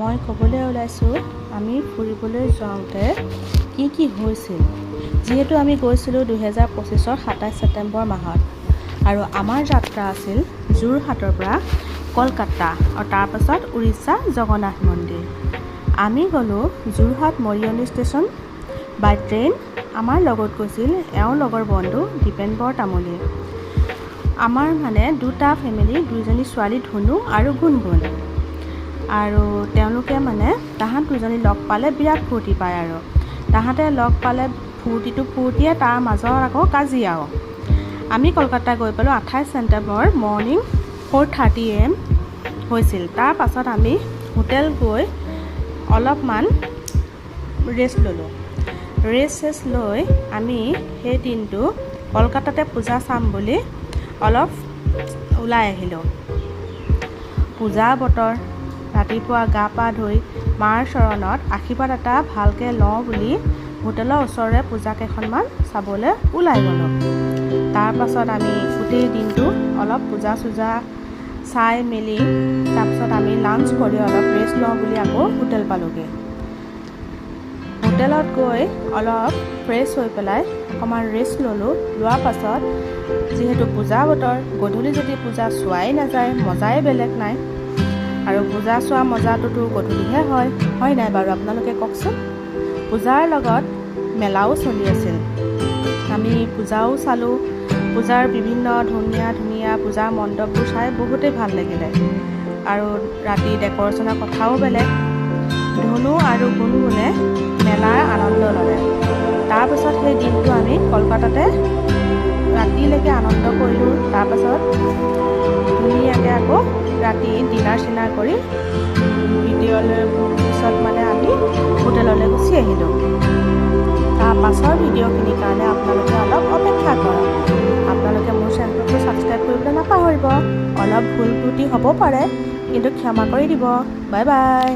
মই ক'বলৈ ওলাইছোঁ আমি ফুৰিবলৈ যাওঁতে কি হৈছিল। যিহেতু আমি গৈছিলোঁ 2025 27 ছেপ্টেম্বৰ মাহত আৰু আমাৰ যাত্ৰা আছিল যোৰহাটৰ পৰা কলকাতা আৰু তাৰপাছত উৰিষ্যা জগন্নাথ মন্দিৰ। আমি গ'লোঁ যোৰহাট মৰিয়নি ষ্টেচন বাই ট্ৰেইন। আমাৰ লগত গৈছিল এওঁৰ লগৰ বন্ধু দীপেনবৰ তামুলী। আমাৰ মানে দুটা ফেমিলি, দুইজনী ছোৱালী ধুনু আৰু গুণগুণ। আৰু তেওঁলোকে মানে তাহাঁত দুজনী লগ পালে বিৰাট ফূৰ্তি পায় আৰু তাহাঁতে লগ পালে ফূৰ্তিয়ে তাৰ মাজত আকৌ কাজিয়াও। আমি কলকাতা গৈ পালোঁ 28 ছেপ্টেম্বৰ মৰ্ণিং 4:30 AM হৈছিল। তাৰ পাছত আমি হোটেল গৈ অলপমান ৰেষ্ট ল'লোঁ। ৰেষ্ট লৈ আমি সেই দিনটো কলকাতাতে পূজা চাম বুলি অলপ ওলাই আহিলোঁ। পূজা বতৰ, ৰাতিপুৱা গা পা ধুই মাৰ চৰণত আশীৰ্বাদ এটা ভালকৈ লওঁ বুলি হোটেলৰ ওচৰৰে পূজা কেইখনমান চাবলৈ ওলাই গ'লোঁ। তাৰপাছত আমি গোটেই দিনটো অলপ পূজা চূজা চাই মেলি তাৰপিছত আমি লাঞ্চ কৰি অলপ ৰেষ্ট লওঁ বুলি আকৌ হোটেল পালোঁগৈ। হোটেলত গৈ অলপ ফ্ৰেছ হৈ পেলাই অকণমান ৰেষ্ট ল'লোঁ। লোৱাৰ পাছত যিহেতু পূজা বতৰ, গধূলি যদি পূজা চোৱাই নাযায় মজাই বেলেগ নাই। আৰু পূজা চোৱা মজাটোতো গধূলিহে হয় নাই বাৰু আপোনালোকে কওকচোন। পূজাৰ লগত মেলাও চলি আছিল। আমি পূজাও চালোঁ। পূজাৰ বিভিন্ন ধুনীয়া পূজাৰ মণ্ডপবোৰ চাই বহুতেই ভাল লাগিলে। আৰু ৰাতি ডেক'ৰেশ্যনৰ কথাও বেলেগ। ধুনু আৰু গুণগুণে মেলাৰ আনন্দ ল'লে। তাৰপাছত সেই দিনটো আমি কলকাতাতে ৰাতিলৈকে আনন্দ কৰিলোঁ। তাৰপাছত ধুনীয়াকৈ আকৌ ৰাতি ডিনাৰ চিনাৰ কৰি ভিডিঅ'লৈ পিছত মানে আমি হোটেললৈ গুচি আহিলোঁ। তাৰ পাছৰ ভিডিঅ'খিনিৰ কাৰণে আপোনালোকে অলপ অপেক্ষা কৰক। আপোনালোকে মোৰ চেনেলটো ছাবস্ক্ৰাইব কৰিবলৈ নাপাহৰিব। অলপ ভুল ত্ৰুটি হ'ব পাৰে, কিন্তু ক্ষমা কৰি দিব। Bye bye.